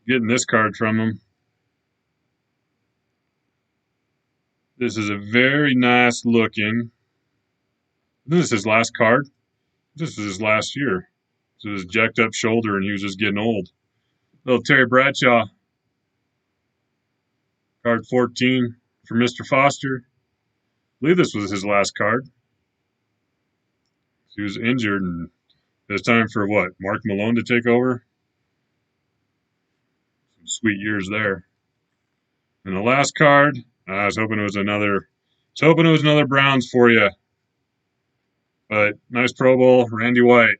getting this card from him. This is a very nice looking. This is his last card. This is his last year. This is his jacked up shoulder, and he was just getting old. Little Terry Bradshaw. Card 14 for Mr. Foster. I believe this was his last card. He was injured, and it's time for what? Mark Malone to take over? Some sweet years there. And the last card, I was hoping it was another Browns for you. But nice Pro Bowl, Randy White.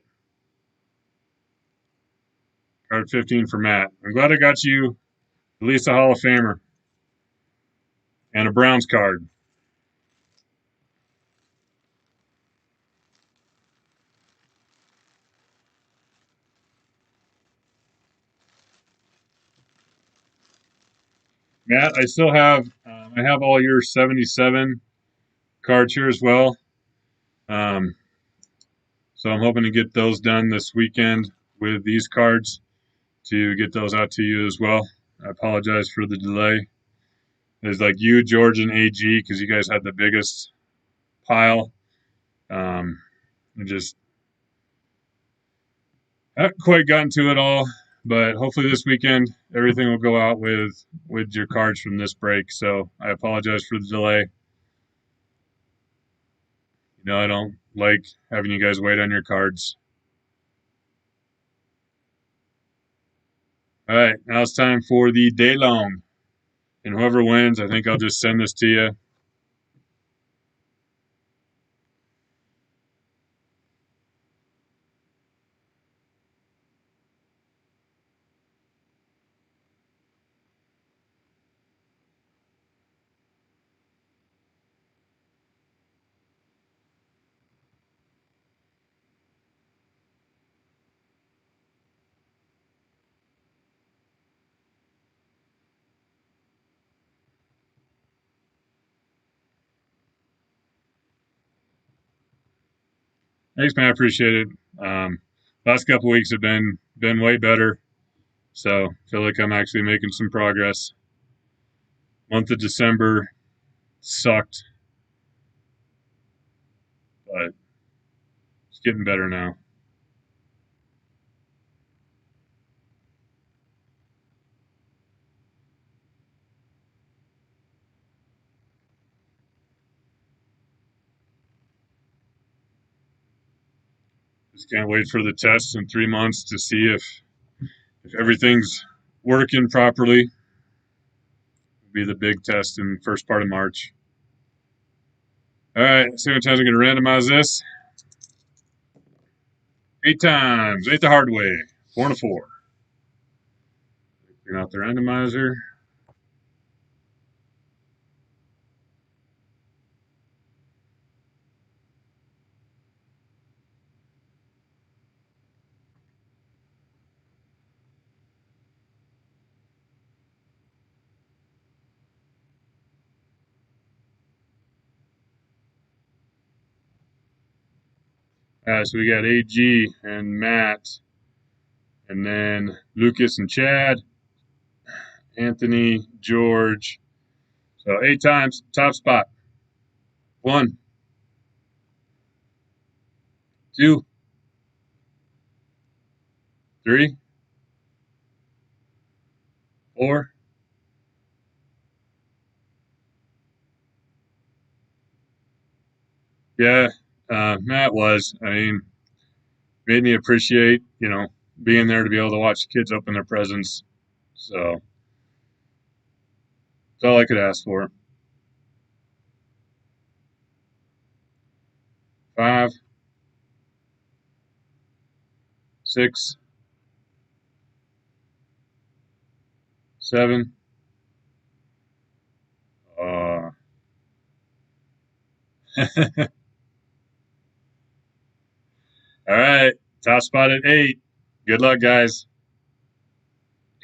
Card 15 for Matt. I'm glad I got you at least a Hall of Famer. And a Browns card. Matt, I still have I have all your 77 cards here as well. So I'm hoping to get those done this weekend with these cards to get those out to you as well. I apologize for the delay. There's like you, George, and AG because you guys had the biggest pile. I just haven't quite gotten to it all. but hopefully this weekend everything will go out with your cards from this break. So I apologize for the delay. I don't like having you guys wait on your cards. All right, now it's time for the day long. And whoever wins, I think I'll just send this to you. Thanks, man. I appreciate it. Last couple weeks have been way better, so I feel like I'm actually making some progress. Month of December sucked, but it's getting better now. Just can't wait for the test in 3 months to see if everything's working properly. It'll be the big test in the first part of March. All right, see how many times I'm going to randomize this. 8 times. 8 the hard way. 4 and a 4. Clean out the randomizer. All right, so we got AG and Matt, and then Lucas and Chad, Anthony, George. So 8 times, top spot. 1, 2, 3, 4. Yeah, Matt was. I mean, made me appreciate, being there to be able to watch the kids open their presents. So that's all I could ask for. 5, 6, 7. All right, top spot at 8. Good luck, guys.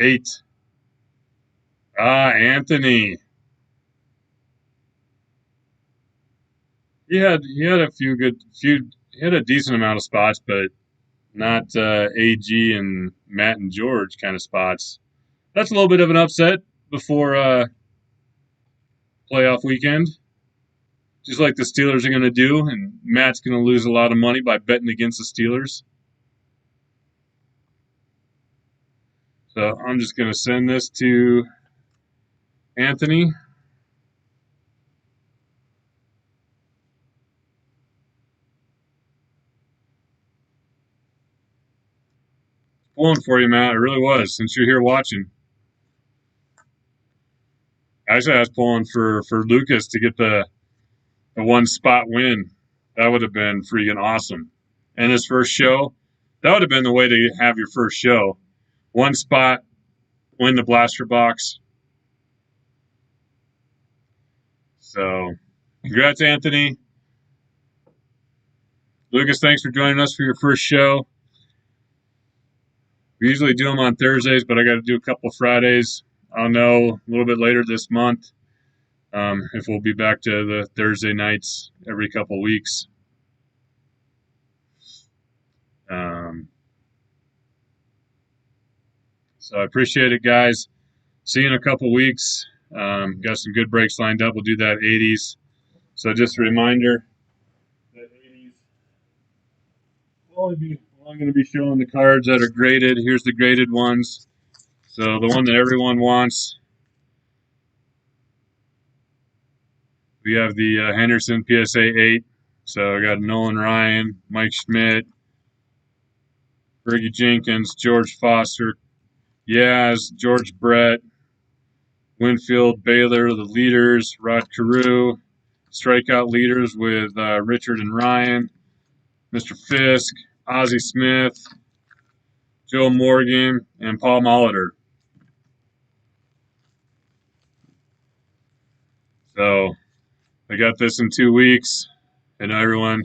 8. Anthony. He had a he had a decent amount of spots, but not AG and Matt and George kind of spots. That's a little bit of an upset before playoff weekend. Just like the Steelers are going to do, and Matt's going to lose a lot of money by betting against the Steelers. So I'm just going to send this to Anthony. Pulling for you, Matt. It really was, since you're here watching. Actually, I was pulling for Lucas to get the 1 spot win. That would have been freaking awesome. And his first show, that would have been the way to have your first show. 1 spot, win the blaster box. So, congrats, Anthony. Lucas, thanks for joining us for your first show. We usually do them on Thursdays, but I got to do a couple Fridays. I'll know a little bit later this month if we'll be back to the Thursday nights every couple weeks. So I appreciate it, guys. See you in a couple weeks. Got some good breaks lined up. We'll do that 80s. So just a reminder that 80s will only be I'm going to be showing the cards that are graded. Here's the graded ones. So the one that everyone wants, we have the Henderson PSA 8. So I got Nolan Ryan, Mike Schmidt, Fergie Jenkins, George Foster, Yaz, George Brett, Winfield, Baylor, the leaders, Rod Carew, strikeout leaders with Richard and Ryan, Mr. Fisk, Ozzie Smith, Joe Morgan, and Paul Molitor. So I got this in 2 weeks, and everyone,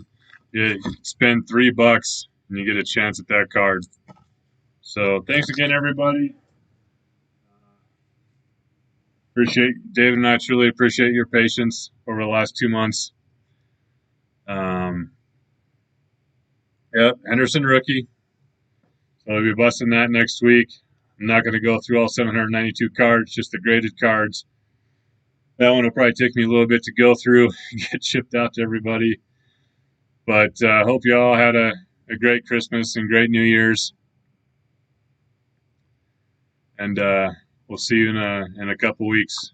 you spend $3 and you get a chance at that card. So thanks again, everybody. Appreciate David and I truly appreciate your patience over the last 2 months. Yep, Henderson rookie. So I'll be busting that next week. I'm not going to go through all 792 cards, just the graded cards. That one will probably take me a little bit to go through and get shipped out to everybody. But I hope you all had a great Christmas and great New Year's. And we'll see you in a couple weeks.